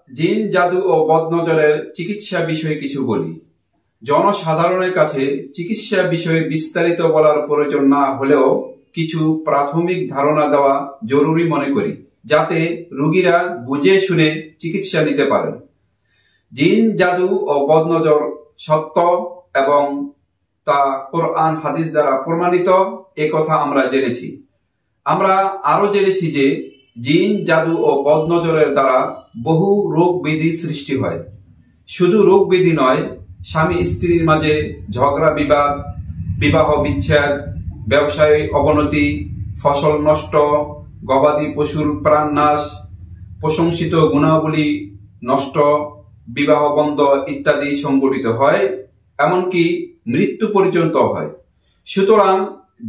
জিন জাদু ও বদনজরের চিকিৎসা বিষয়ে কিছু বলি। জনসাধারণের কাছে চিকিৎসা বিষয়ে বিস্তারিত বলার প্রয়োজন না হলেও কিছু প্রাথমিক ধারণা দেওয়া জরুরি মনে করি, যাতে রোগীরা বুঝে শুনে চিকিৎসা নিতে পারেন। জিন জাদু ও বদনজর সত্য এবং তা কোরআন হাদিস দ্বারা প্রমাণিত, এ কথা আমরা জেনেছি। আমরা আরো জেনেছি যে জিন জাদু ও বদনজরের দ্বারা বহু রোগ ব্যাধি সৃষ্টি হয়। শুধু রোগ ব্যাধি নয়, স্বামী স্ত্রীর মাঝে ঝগড়া বিবাদ, বিবাহ বিচ্ছেদ, ব্যবসায় অবনতি, ফসল নষ্ট, গবাদি পশুর প্রাণ নাশ, প্রশংসিত গুণাবলী নষ্ট, বিবাহ বন্ধ ইত্যাদি সংঘটিত হয়, এমনকি মৃত্যু পর্যন্ত হয়। সুতরাং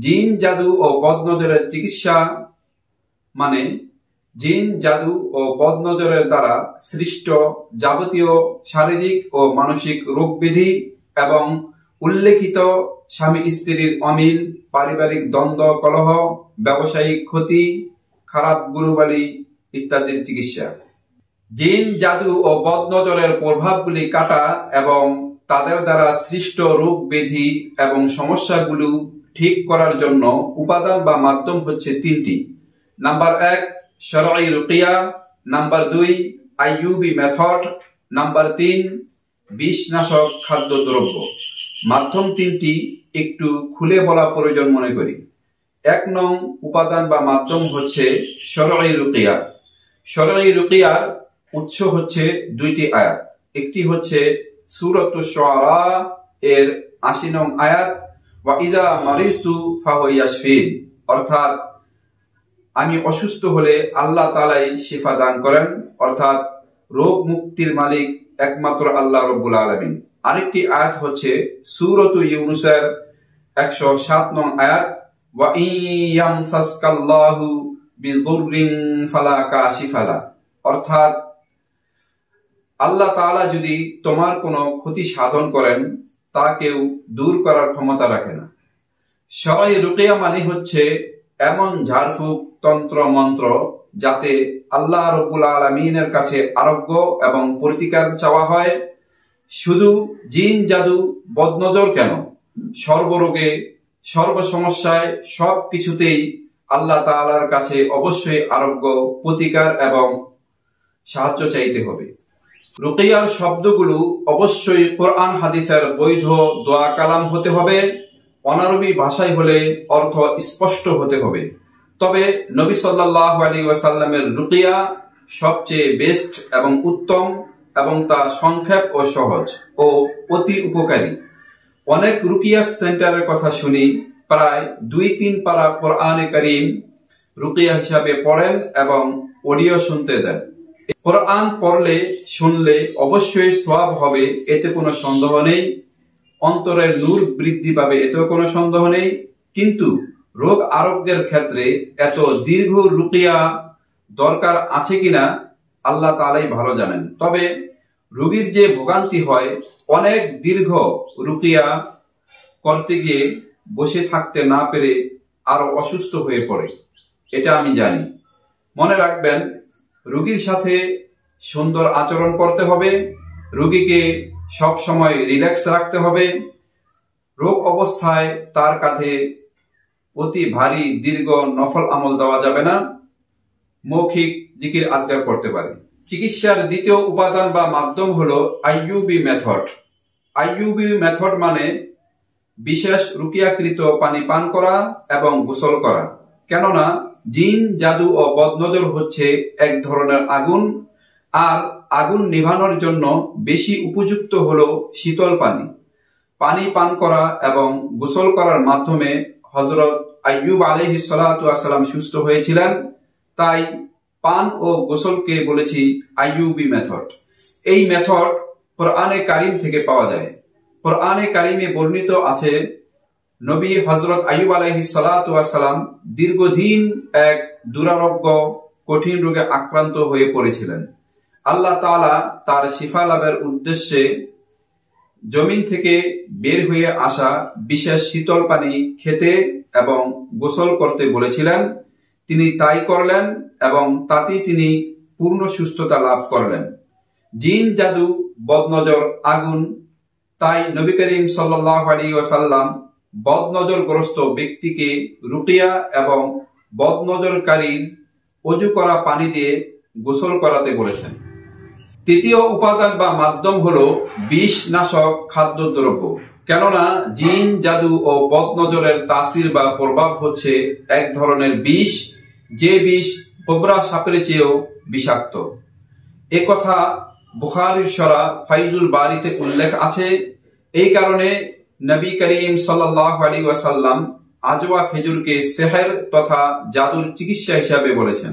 জিন জাদু ও বদনজরের চিকিৎসা মানে জিন জাদু ও বদনজরের দ্বারা সৃষ্ট যাবতীয় শারীরিক ও মানসিক রোগ ব্যাধি এবং উল্লেখিত স্বামী স্ত্রীর অমিল, পারিবারিক দ্বন্দ্ব কলহ, ব্যবসায়িক ক্ষতি, খারাপ গুণাবলী ইত্যাদির চিকিৎসা। জিন জাদু ও বদনজরের প্রভাবগুলি কাটা এবং তাদের দ্বারা সৃষ্ট রোগ ব্যাধি এবং সমস্যাগুলো ঠিক করার জন্য উপাদান বা মাধ্যম হচ্ছে তিনটি। নাম্বার 1 শরঈ রুকিয়া, নাম্বার 2 আইয়ুবী মেথড, নাম্বার 3 বিষনাশক খাদ্যদ্রব্য। মাধ্যম তিনটি একটু খুলে বলা প্রয়োজন মনে করি। 1 নং উপাদান বা মাধ্যম হচ্ছে শরঈ রুকিয়া। শরঈ রুকিয়ার উৎস হচ্ছে 2টি আয়াত। একটি হচ্ছে সূরাতুশ শুআরা এর 80 নং আয়াত, ওয়া ইযা মারিজতু ফাহুয়া ইয়াশফিন, অর্থাৎ আমি অসুস্থ হলে আল্লাহ তাআলাই শিফা দান করেন, অর্থাৎ রোগ মুক্তির মালিক একমাত্র আল্লাহ রাব্বুল আলামিন। আরেকটি আয়াত হচ্ছে সূরাতু ইউনূসের 107 নং আয়াত, ওয়া ইয়ামসাসকাল্লাহু বিযুররিন ফালা কাশিফা লা, অর্থাৎ আল্লাহ তাআলা যদি তোমার কোনো ক্ষতি সাধন করেন তা কেউ দূর করার ক্ষমতা রাখে না। শরঈ রুকিয়া মানে হচ্ছে এমন ঝাড়ফুঁক তন্ত্র মন্ত্র যাতে আল্লাহ রাব্বুল আলামিনের কাছে আরোগ্য এবং প্রতিকার চাওয়া হয়। শুধু জিন জাদু বদনজর কেন, সর্বরোগে, সর্ব সমস্যায়, সব কিছুতেই আল্লাহ তাআলার কাছে অবশ্যই আরোগ্য, প্রতিকার এবং সাহায্য চাইতে হবে। রুকিয়ার শব্দগুলো অবশ্যই কোরআন হাদিসের বৈধ দোয়া কালাম হতে হবে। অনারবি ভাষায় হলে অর্থ স্পষ্ট হতে হবে। তবে নবী সাল্লাল্লাহু আলাইহি ওয়াসাল্লামের রুকিয়া সবচেয়ে বেস্ট এবং উত্তম, এবং তা সংক্ষেপ ও সহজ ও অতি উপকারী। অনেক রুকিয়া সেন্টারের কথা শুনি প্রায় 2-3 পারা কোরআনে কারীম রুকিয়া হিসাবে পড়েন এবং অডিও শুনতে দেন। কোরআন পড়লে শুনলে অবশ্যই সওয়াব হবে, এতে কোনো সন্দেহ নেই। অন্তরের নূর বৃদ্ধি পাবে, এতেও কোনো সন্দেহ নেই। কিন্তু রোগ আরোগ্যের ক্ষেত্রে এত দীর্ঘ রুকিয়া দরকার আছে কিনা আল্লাহ তাআলাই ভালো জানেন। তবে রোগীর যে ভোগান্তি হয়, অনেক দীর্ঘ রুকিয়া করতে গিয়ে বসে থাকতে না পেরে আরো অসুস্থ হয়ে পড়ে, এটা আমি জানি। মনে রাখবেন, রোগীর সাথে সুন্দর আচরণ করতে হবে, রোগীকে সব সময় রিল্যাক্স রাখতে হবে। রোগ অবস্থায় তার কাঁধে অতি ভারী দীর্ঘ নফল আমল দেওয়া যাবে না। মৌখিক জিকির আজকার করতে পারে। চিকিৎসার দ্বিতীয় উপাদান বা মাধ্যম হলো আইয়ুবী মেথড। আইয়ুবী মেথড মানে বিশেষ রুকিয়াকৃত পানি পান করা এবং গোসল করা। কেননা জিন জাদু ও বদনজর হচ্ছে এক ধরনের আগুন, আর আগুন নিভানোর জন্য বেশি উপযুক্ত হলো শীতল পানি। পানি পান করা এবং গোসল করার মাধ্যমে হযরত আইয়ুব আলাইহিস সালাতু ওয়াস সালাম সুস্থ হয়েছিলেন। তাই পান ও গোসলকে বলেছি আইয়ুবী মেথড। এই মেথড কোরআনে কারীম থেকে পাওয়া যায়। কোরআনে কারীমে বর্ণিত আছে, নবী হযরত আইয়ুব আলাইহিস সালাতু ওয়াস সালাম দীর্ঘদিন এক দুরারোগ্য কঠিন রোগে আক্রান্ত হয়ে পড়েছিলেন। আল্লাহ তাআলা তার শিফা লাভের উদ্দেশ্যে জমিন থেকে বের হয়ে আসা বিশেষ শীতল পানি খেতে এবং গোসল করতে বলেছিলেন। তিনি তাই করলেন এবং তাতেই তিনি পূর্ণ সুস্থতা লাভ করলেন। জিন জাদু, বদনজর, আগুন। তাই নবী করিম সাল্লাল্লাহু আলাইহি ওয়াসাল্লাম বদনজরগ্রস্ত ব্যক্তিকে রুকিয়া এবং বদনজরকারীর অজু করা পানি দিয়ে গোসল করাতে বলেছেন। তৃতীয় উপাদান বা মাধ্যম হলো বিষ নাশক খাদ্যদ্রব্য। কেননা জিন জাদু ও বদনজরের তাসির বা প্রভাব হচ্ছে এক ধরনের বিষ, যে বিষ কোবরা সাপের চেয়েও বিষাক্ত। এ কথা বুখারীর সরা ফাইজুল বারিতে উল্লেখ আছে। এই কারণে নবী করিম সাল্লাল্লাহু আলাইহি ওয়াসাল্লাম আজওয়া খেজুরকে সেহের তথা জাদুর চিকিৎসা হিসাবে বলেছেন,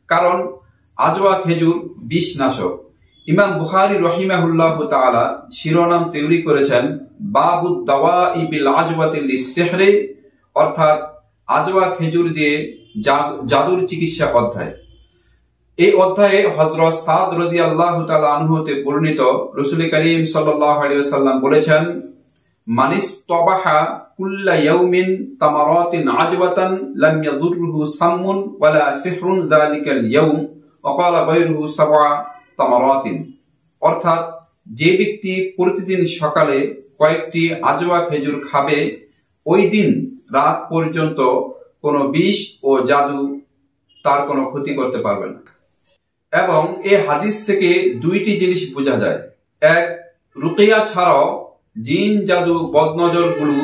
কারণ আজওয়া খেজুর বিষ নাশক। ইমাম বুখারী রাহিমাহুল্লাহ তাআলা শিরোনাম তৈরি করেছেন বাবুদ দাওয়াই বিল আজওয়াতি লিসসিহরি, অর্থাৎ আজওয়া খেজুর দিয়ে জাদুর চিকিৎসা অধ্যায়। এই অধ্যায়ে হযরত সাদ রাদিয়াল্লাহু তাআলা আনহু হতে বর্ণিত রাসূল করিম সাল্লাল্লাহু আলাইহি ওয়াসাল্লাম বলেছেন, মানিস তাবাহা কুল্লা ইয়াউমিন তামারাতিন আজওয়াতান লাম ইয়াদুরহু সামুন ওয়ালা সিহরুন যালিকাল ইয়াউম ওয়া ক্বালা গায়রুহু সাবআ তামারাতিন। অর্থাৎ যে ব্যক্তি প্রতিদিন সকালে কয়েকটি আজওয়া খেজুর খাবে, ওই দিন রাত পর্যন্ত কোনো বিষ ও জাদু তার কোনো ক্ষতি করতে পারবে না। এবং এই হাদিস থেকে দুইটি জিনিস বোঝা যায়। এক, রুকিয়া ছাড়াও জিন জাদু বদনজরগুলো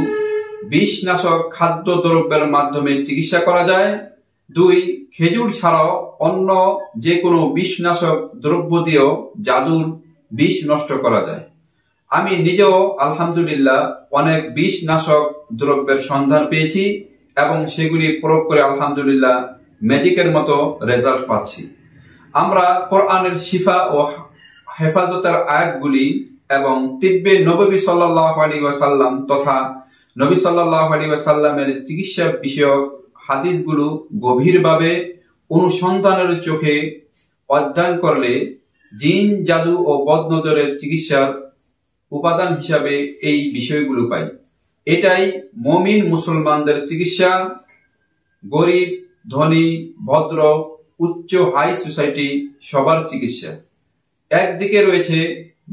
বিষ নাশক খাদ্য দ্রব্যের মাধ্যমে চিকিৎসা করা যায়। দুই, খেজুর ছাড়াও অন্য যে কোনো বিষ নাশক দ্রব্য দিয়েও জাদুর বিষ নষ্ট করা যায়। আমি নিজেও আলহামদুলিল্লাহ অনেক বিষ নাশক দ্রব্যের সন্ধান পেয়েছি এবং সেগুলি প্রয়োগ করে আলহামদুলিল্লাহ ম্যাজিকের মতো রেজাল্ট পাচ্ছি। আমরা কোরআনের শিফা ও হেফাজতের আয়াতগুলি এবং তিব্বে নববী সাল্লাল্লাহু আলাইহি ওয়াসাল্লাম তথা নবী সাল্লাল্লাহু আলাইহি ওয়াসাল্লামের চিকিৎসা বিষয়ক হাদিসগুলো গভীরভাবে অনুসন্ধানের চোখে অধ্যয়ন করলে জিন জাদু ও বদনজরের চিকিৎসার উপাদান হিসাবে এই বিষয়গুলো পাই। এটাই মুমিন মুসলমানদের চিকিৎসা। গরিব, ধনী, ভদ্র, উচ্চ হাই সোসাইটি সবার চিকিৎসা। একদিকে রয়েছে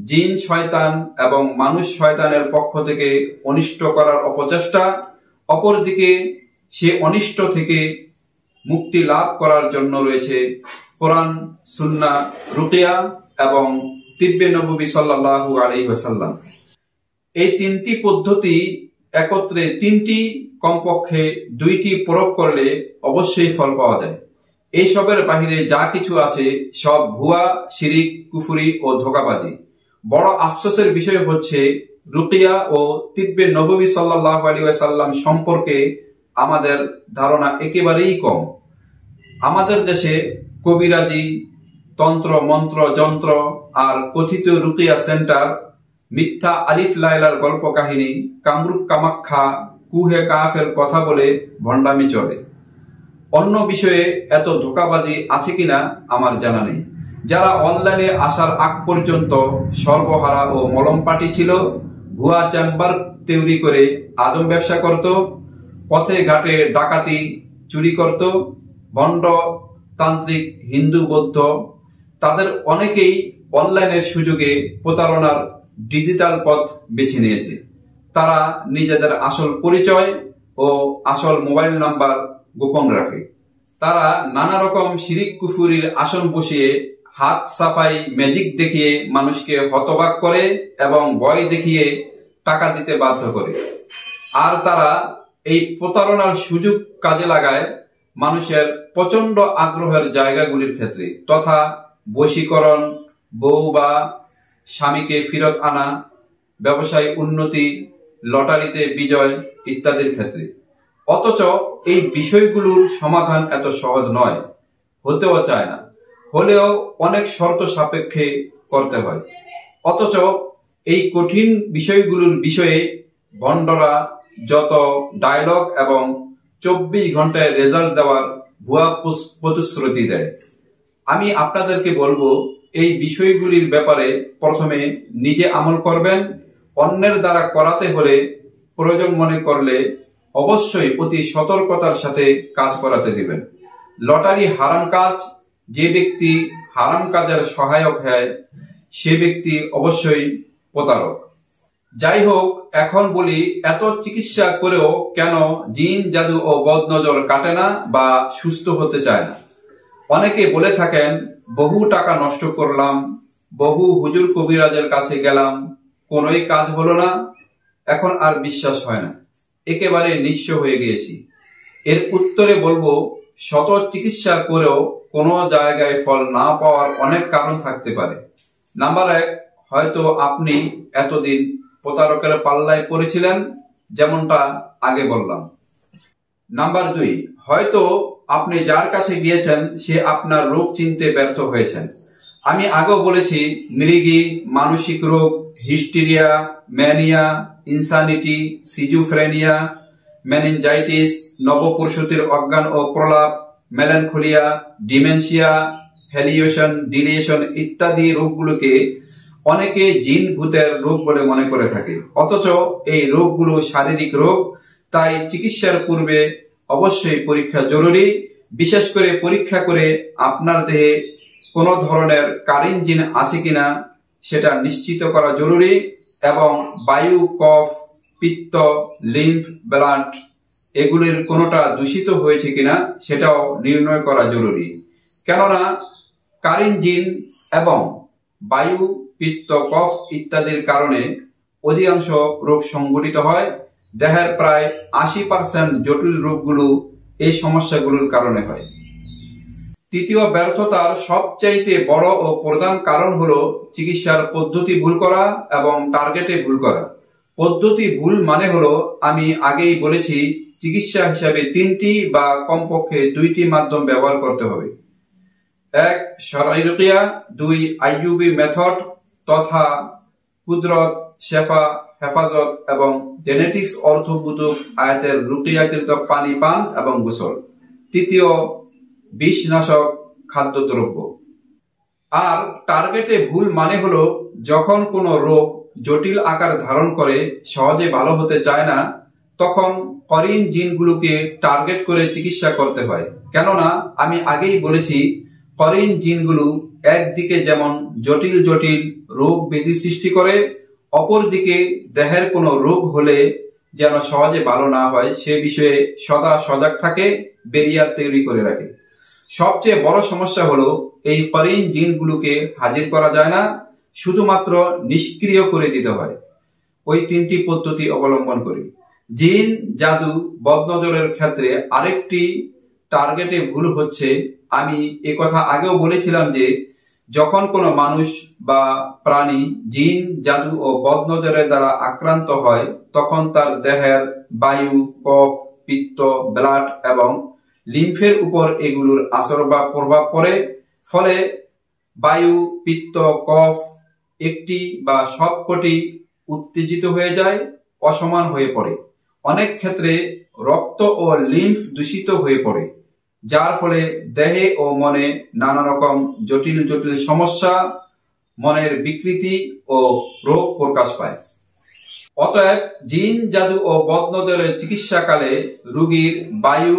জিন শয়তান এবং মানুষ শয়তানের পক্ষ থেকে অনিষ্ট করার অপচেষ্টা, অপরদিকে সে অনিষ্ট থেকে মুক্তি লাভ করার জন্য রয়েছে কোরআন, সুন্নাহ, রুকিয়া এবং তিব্বে নববী সাল্লাল্লাহু আলাইহি ওয়াসাল্লাম। এই তিনটি পদ্ধতি একত্রে তিনটি কমপক্ষে দুইটি প্রয়োগ করলে অবশ্যই ফল পাওয়া যায়। এইসবের বাহিরে যা কিছু আছে সব ভুয়া, শিরিক, কুফরি ও ধোঁকাবাজি। বড় আফসোসের বিষয় হচ্ছে রুকিয়া ও তিব্বে নববী সাল্লাল্লাহু আলাইহি ওয়াসাল্লাম সম্পর্কে আমাদের ধারণা একেবারেই কম। আমাদের দেশে কবিরাজি, তন্ত্র মন্ত্র যন্ত্র আর কথিত রুকিয়া সেন্টার, মিথ্যা আলিফ লায়লার গল্প কাহিনী, কামরূপ কামাখ্যা, কুহে কাফের কথা বলে ভণ্ডামি চলে। অন্য বিষয়ে এত ধোঁকাবাজি আছে কিনা আমার জানা নেই। যারা অনলাইনে আসার আগ পর্যন্ত সর্বহারা ও মলম পার্টি ছিল, ভুয়া চেম্বার তৈরি করে আদম ব্যবসা করত, পথে ঘাটে ডাকাতি, চুরি করত, ভণ্ড, তান্ত্রিক, হিন্দু, বৌদ্ধ, তাদের অনেকেই অনলাইনের সুযোগে প্রতারণার ডিজিটাল পথ বেছে নিয়েছে। তারা নিজেদের আসল পরিচয় ও আসল মোবাইল নাম্বার গোপন রাখে। তারা নানা রকম শিরিক কুফুরির আসন বসিয়ে হাত সাফাই ম্যাজিক দেখিয়ে মানুষকে হতবাক করে এবং ভয় দেখিয়ে টাকা দিতে বাধ্য করে। আর তারা এই প্রতারণার সুযোগ কাজে লাগায় মানুষের প্রচন্ড আগ্রহের জায়গাগুলির ক্ষেত্রে, তথা বশীকরণ, বউ বা স্বামীকে ফেরত আনা, ব্যবসায় উন্নতি, লটারিতে বিজয় ইত্যাদির ক্ষেত্রে। অথচ এই বিষয়গুলোর সমাধান এত সহজ নয়, হতেও চায় না, হলেও অনেক শর্ত সাপেক্ষে করতে হয়। অথচ এই কঠিন বিষয়গুলোর বিষয়ে ভণ্ডরা যত ডায়লগ এবং 24 ঘন্টায় রেজাল্ট দেওয়ার ভুয়া প্রতিশ্রুতি দেয়। আমি আপনাদেরকে বলবো, এই বিষয়গুলির ব্যাপারে প্রথমে নিজে আমল করবেন। অন্যের দ্বারা করাতে হলে প্রয়োজন মনে করলে অবশ্যই অতি সতর্কতার সাথে কাজ করাতে দিবেন। লটারি হারাম কাজ। যে ব্যক্তি হারাম কাজের সহায়ক হয় সে ব্যক্তি অবশ্যই প্রতারক। যাই হোক, এখন বলি, এত চিকিৎসা করেও কেন জিন জাদু ও বদনজর কাটে না বা সুস্থ হতে চায় না? অনেকে বলে থাকেন, বহু টাকা নষ্ট করলাম, বহু হুজুর কবিরাজের কাছে গেলাম, কোনোই কাজ হলো না, এখন আর বিশ্বাস হয় না, একেবারে নিঃস্ব হয়ে গিয়েছি। এর উত্তরে বলবো, শত চিকিৎসা করেও কোনো জায়গায় ফল না পাওয়ার অনেক কারণ থাকতে পারে। নাম্বার 1, হয়তো আপনি এতদিন প্রতারকের পাল্লায় পড়েছিলেন, যেমনটা আগে বললাম। নাম্বার 2, হয়তো আপনি যার কাছে গিয়েছেন সে আপনার রোগ চিনতে ব্যর্থ হয়েছেন। আমি আগেও বলেছি, মৃগী, মানসিক রোগ, হিস্টেরিয়া, ম্যানিয়া, ইনসানিটি, সিজোফ্রেনিয়া, মেনিনজাইটিস, নবপ্রসূতির অজ্ঞান ও প্রলাপ, মেলানখোলিয়া, ডিমেনশিয়া, হ্যালিউশন, ডিলিউশন ইত্যাদি রোগগুলোকে অনেকে জিন ভূতের রোগ বলে মনে করে থাকে। অথচ এই রোগগুলো শারীরিক রোগ, তাই চিকিৎসার পূর্বে অবশ্যই পরীক্ষা জরুরি। বিশেষ করে পরীক্ষা করে আপনার দেহে কোনো ধরনের কারিন জিন আছে কিনা সেটা নিশ্চিত করা জরুরি, এবং বায়ু, কফ, পিত্ত, লিম্ফ, ব্লাড এগুলির কোনোটা দূষিত হয়েছে কিনা সেটাও নির্ণয় করা জরুরি। কেননা কারিন জিন এবং বায়ু, পিত্ত, কফ ইত্যাদির কারণে অধিকাংশ রোগ সংঘটিত হয়। দেহের প্রায় 80% জটিল রোগগুলো এই সমস্যাগুলোর কারণে হয়। তৃতীয় ব্যর্থতার সবচাইতে বড় ও প্রধান কারণ হলো চিকিৎসার পদ্ধতি ভুল করা এবং টার্গেটে ভুল করা। পদ্ধতি ভুল মানে হলো, আমি আগেই বলেছি, চিকিৎসা হিসাবে 3টি বা কমপক্ষে 2টি মাধ্যম ব্যবহার করতে হবে। 1, শরঈ রুকিয়া, 2, আইয়ুবী মেথড তথা কুদরত, শেফা, হেফাজত এবং জেনেটিক্স অর্থবোধক আয়াতের রুকিয়াকৃত পানি পান এবং গোসল। তৃতীয়, বিষনাশক খাদ্যদ্রব্য। আর টার্গেটে ভুল মানে হলো, যখন কোনো রোগ জটিল আকার ধারণ করে সহজে ভালো হতে চায় না, তখন করিন জিনগুলোকে টার্গেট করে চিকিৎসা করতে হয়। কেননা আমি আগেই বলেছি, করিন জিনগুলো একদিকে যেমন জটিল জটিল রোগ ব্যাধি সৃষ্টি করে, অপরদিকে দেহের কোনো রোগ হলে যেন সহজে ভালো না হয় সে বিষয়ে সদা সজাগ থাকে, ব্যারিয়ার তৈরি করে রাখে। সবচেয়ে বড় সমস্যা হলো, এই করিন জিনগুলোকে হাজির করা যায় না, শুধুমাত্র নিষ্ক্রিয় করে দিতে হয়। ওই 3টি পদ্ধতি অবলম্বন করি। জিন, জাদু, বদনজরের ক্ষেত্রে আরেকটি টার্গেটে ভুল হচ্ছে, আমি একথা আগেও বলেছিলাম যে যখন কোনো মানুষ বা প্রাণী জিন, জাদু ও বদনজরের দ্বারা আক্রান্ত হয়, তখন তার দেহের বায়ু, কফ, পিত্ত, ব্লাড এবং লিম্ফের উপর এগুলোর আসর বা প্রভাব পড়ে। ফলে বায়ু, পিত্ত, কফ একটি বা সবকটি উত্তেজিত হয়ে যায়, অসমান হয়ে পড়ে। অনেক ক্ষেত্রে রক্ত ও লিম্ফ দূষিত হয়ে পড়ে, যার ফলে দেহে ও মনে নানা রকম জটিল জটিল সমস্যা, মনের বিকৃতি ও রোগ প্রকাশ পায়। অতএব জিন, জাদু ও বদনজরের চিকিৎসাকালে রোগীর বায়ু,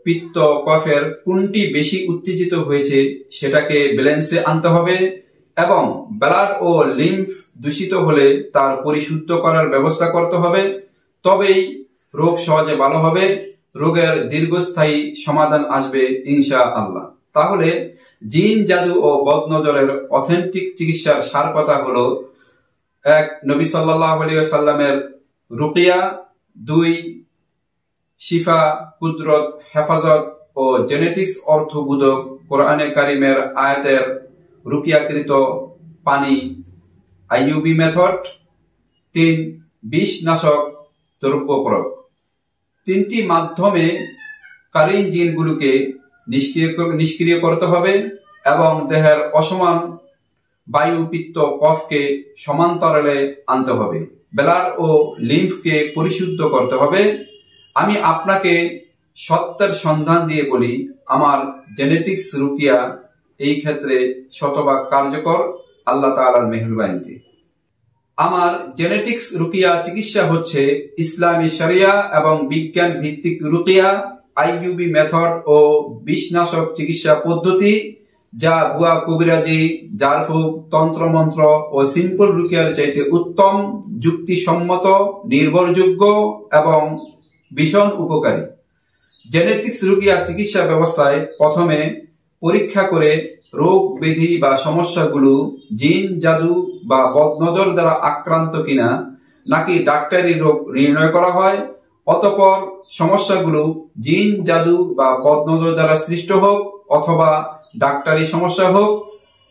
পিত্ত, কফের কোনটি বেশি উত্তেজিত হয়েছে সেটাকে ব্যালেন্সে আনতে হবে, এবং ব্লাড ও লিম্ফ দূষিত হলে তার পরিশুদ্ধ করার ব্যবস্থা করতে হবে। তবেই রোগ সহজে ভালো হবে, রোগের দীর্ঘস্থায়ী সমাধান আসবে ইনশাআল্লাহ। তাহলে জিন, জাদু ও বদনজরের অথেন্টিক চিকিৎসার সার কথা হলো, 1, নবী সাল্লাল্লাহু আলাইহি ওয়াসাল্লামের রুকিয়া, 2, শিফা, কুদরত, হেফাজত ও জেনেটিক্স অর্থবোধক কোরআনে কারিমের আয়াতের রুকিয়াকৃত পানি, আইয়ুবী মেথড, 3, বিষনাশক দ্রব্য প্রয়োগ। 3টি মাধ্যমে কারিন জিনগুলোকে নিষ্ক্রিয় করতে হবে এবং দেহের অসমান বায়ু, পিত্ত, কফকে সমান্তরালে আনতে হবে, ব্লাড ও লিম্ফকে পরিশুদ্ধ করতে হবে। আমি আপনাকে সত্যের সন্ধান দিয়ে বলি, আমার জেনেটিক্স রুকিয়া এই ক্ষেত্রে শতভাগ কার্যকর, আল্লাহ তাআলার মেহেরবানিতে। আমার জেনেটিক্স রুকিয়া চিকিৎসা হচ্ছে ইসলামী শরিয়া এবং বিজ্ঞান ভিত্তিক রুকিয়া, আইয়ুবী মেথড ও বিষনাশক চিকিৎসা পদ্ধতি, যা ভুয়া কবিরাজি, জারফুক, তন্ত্রমন্ত্র ও সিম্পল রুকিয়ার চাইতে উত্তম, যুক্তিসম্মত, নির্ভরযোগ্য এবং ভীষণ উপকারী। জেনেটিক্স রুকিয়া চিকিৎসা ব্যবস্থায় প্রথমে পরীক্ষা করে রোগ ব্যাধি বা সমস্যাগুলো জিন, জাদু বা বদনজর দ্বারা আক্রান্ত কিনা নাকি ডাক্তারি রোগ নির্ণয় করা হয়। অতঃপর সমস্যাগুলো জিন, জাদু বা বদনজর দ্বারা সৃষ্ট হোক অথবা ডাক্তারি সমস্যা হোক,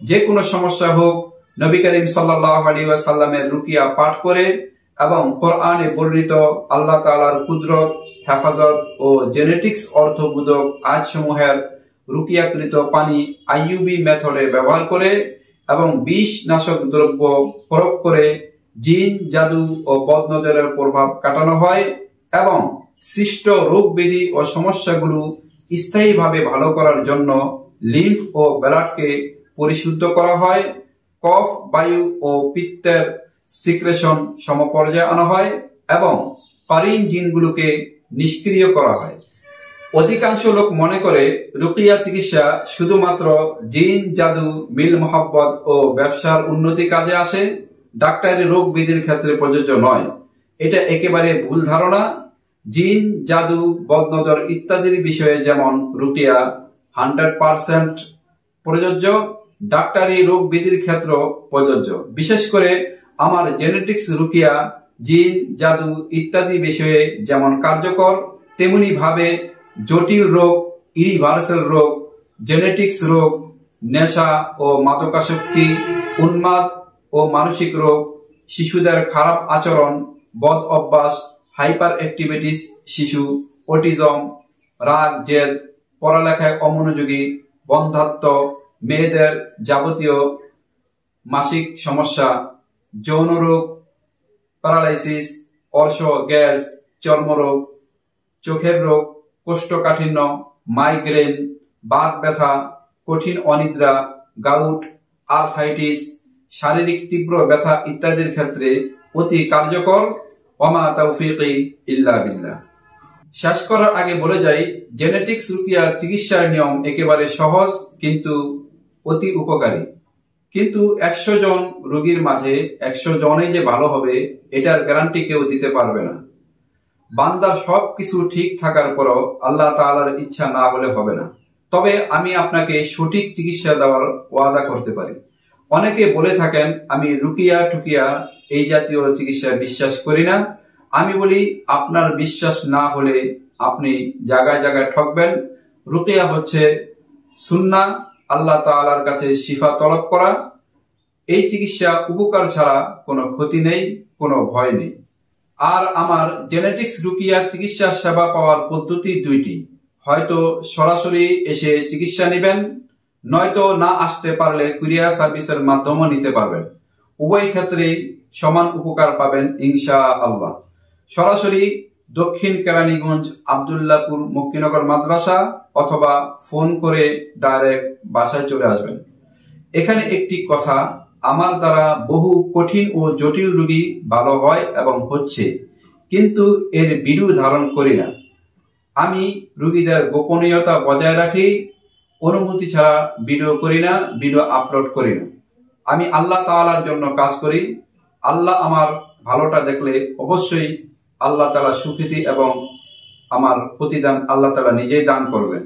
যে কোনো সমস্যা হোক, নবী করিম সাল্লাল্লাহু আলাইহি ওয়াসাল্লামের রুকিয়া পাঠ করে এবং কোরআনে বর্ণিত আল্লাহ তাআলার কুদরত, হেফাজত ও জেনেটিক্স অর্থবোধক আয়াতসমূহের রুকিয়াকৃত পানি আইইউবি মেথডে ব্যবহার করে এবং বিষ নাশক দ্রব্য প্রয়োগ করে জিন, জাদু ও বদনজরের প্রভাব কাটানো হয় এবং সৃষ্ট রোগ ব্যাধি ও সমস্যাগুলো স্থায়ীভাবে ভালো করার জন্য লিম্ফ ও ব্লাডকে পরিশুদ্ধ করা হয়। কফ, বায়ু ও পিত্তের সিক্রেশন সমপর্যায়ে আনা হয় এবং পারিন জিনগুলোকে নিষ্ক্রিয় করা হয়। অধিকাংশ লোক মনে করে রুকিয়া চিকিৎসা শুধুমাত্র জিন, জাদু, মিল মোহাব্বত ও ব্যবসার উন্নতি কাজে আসে, ডাক্তারি রোগ ব্যাধির ক্ষেত্রে প্রযোজ্য নয়। এটা একেবারে ভুল ধারণা। জিন, জাদু, বদনজর ইত্যাদির বিষয়ে যেমন রুকিয়া 100% প্রযোজ্য, ডাক্তারি রোগ ব্যাধির ক্ষেত্র প্রযোজ্য। বিশেষ করে আমার জেনেটিক্স রুকিয়া জিন, জাদু ইত্যাদি বিষয়ে যেমন কার্যকর, তেমনি ভাবে জটিল রোগ, ইরিভার্সাল রোগ, জেনেটিক্স রোগ, নেশা ও মাদকাসক্তি, উন্মাদ ও মানসিক রোগ, শিশুদের খারাপ আচরণ, বদ অভ্যাস, হাইপার অ্যাক্টিভিটিস শিশু, অটিজম, রাগ, জেদ, পড়ালেখায় অমনোযোগী, বন্ধ্যাত্ব, মেয়েদের যাবতীয় মাসিক সমস্যা, যৌন রোগ, প্যারালাইসিস, অর্শ, গ্যাস, চর্মরোগ, চোখের রোগ, কোষ্ঠকাঠিন্য, মাইগ্রেন, বাত ব্যথা, কঠিন অনিদ্রা, গাউট, আর্থাইটিস, শারীরিক তীব্র ব্যথা ইত্যাদির ক্ষেত্রে অতি কার্যকর। ওমা তাওফীকি ইল্লা বিল্লাহ। শেষ করার আগে বলে যাই, জেনেটিক্স রুকিয়া চিকিৎসার নিয়ম একেবারে সহজ কিন্তু অতি উপকারী। কিন্তু 100 জন রোগীর মাঝে 100 জনই যে ভালো হবে এটার গ্যারান্টি কেউ দিতে পারবে না। বান্দার সবকিছু ঠিক থাকার পরও আল্লাহ তাআলার ইচ্ছা না হলে হবে না। তবে আমি আপনাকে সঠিক চিকিৎসা দেওয়ার ওয়াদা করতে পারি। অনেকে বলে থাকেন আমি রুকিয়া টুকিয়া এই জাতীয় চিকিৎসা বিশ্বাস করি না। আমি বলি আপনার বিশ্বাস না হলে আপনি জায়গায় জায়গায় ঠকবেন। রুকিয়া হচ্ছে সুন্নাহ, আল্লাহ তাআলার কাছে শিফা তলব করা। এই চিকিৎসা উপকার ছাড়া কোনো ক্ষতি নেই, কোনো ভয় নেই। আর আমার জেনেটিক্স রুকিয়া চিকিৎসা সেবা পাওয়ার পদ্ধতি দুইটি। হয়তো সরাসরি এসে চিকিৎসা নেবেন, নয়তো না আসতে পারলে কুরিয়ার সার্ভিসের মাধ্যমে নিতে পারবেন। উভয় ক্ষেত্রেই সমান উপকার পাবেন ইনশাআল্লাহ। সরাসরি দক্ষিণ কেরানীগঞ্জ, আব্দুল্লাহপুর, মক্কিনগর মাদ্রাসা অথবা ফোন করে ডাইরেক্ট বাসায় চলে আসবেন। এখানে একটি কথা, আমার দ্বারা বহু কঠিন ও জটিল রোগী ভালো হয় এবং হচ্ছে, কিন্তু এর ভিডিও ধারণ করি না। আমি রোগীদের গোপনীয়তা বজায় রাখি, অনুমতি ছাড়া ভিডিও করি না, ভিডিও আপলোড করি না। আমি আল্লাহ তাআলার জন্য কাজ করি। আল্লাহ আমার ভালোটা দেখলে অবশ্যই আল্লাহ তাআলা সুকৃতি এবং আমার প্রতিদান আল্লাহ তাআলা নিজেই দান করবেন।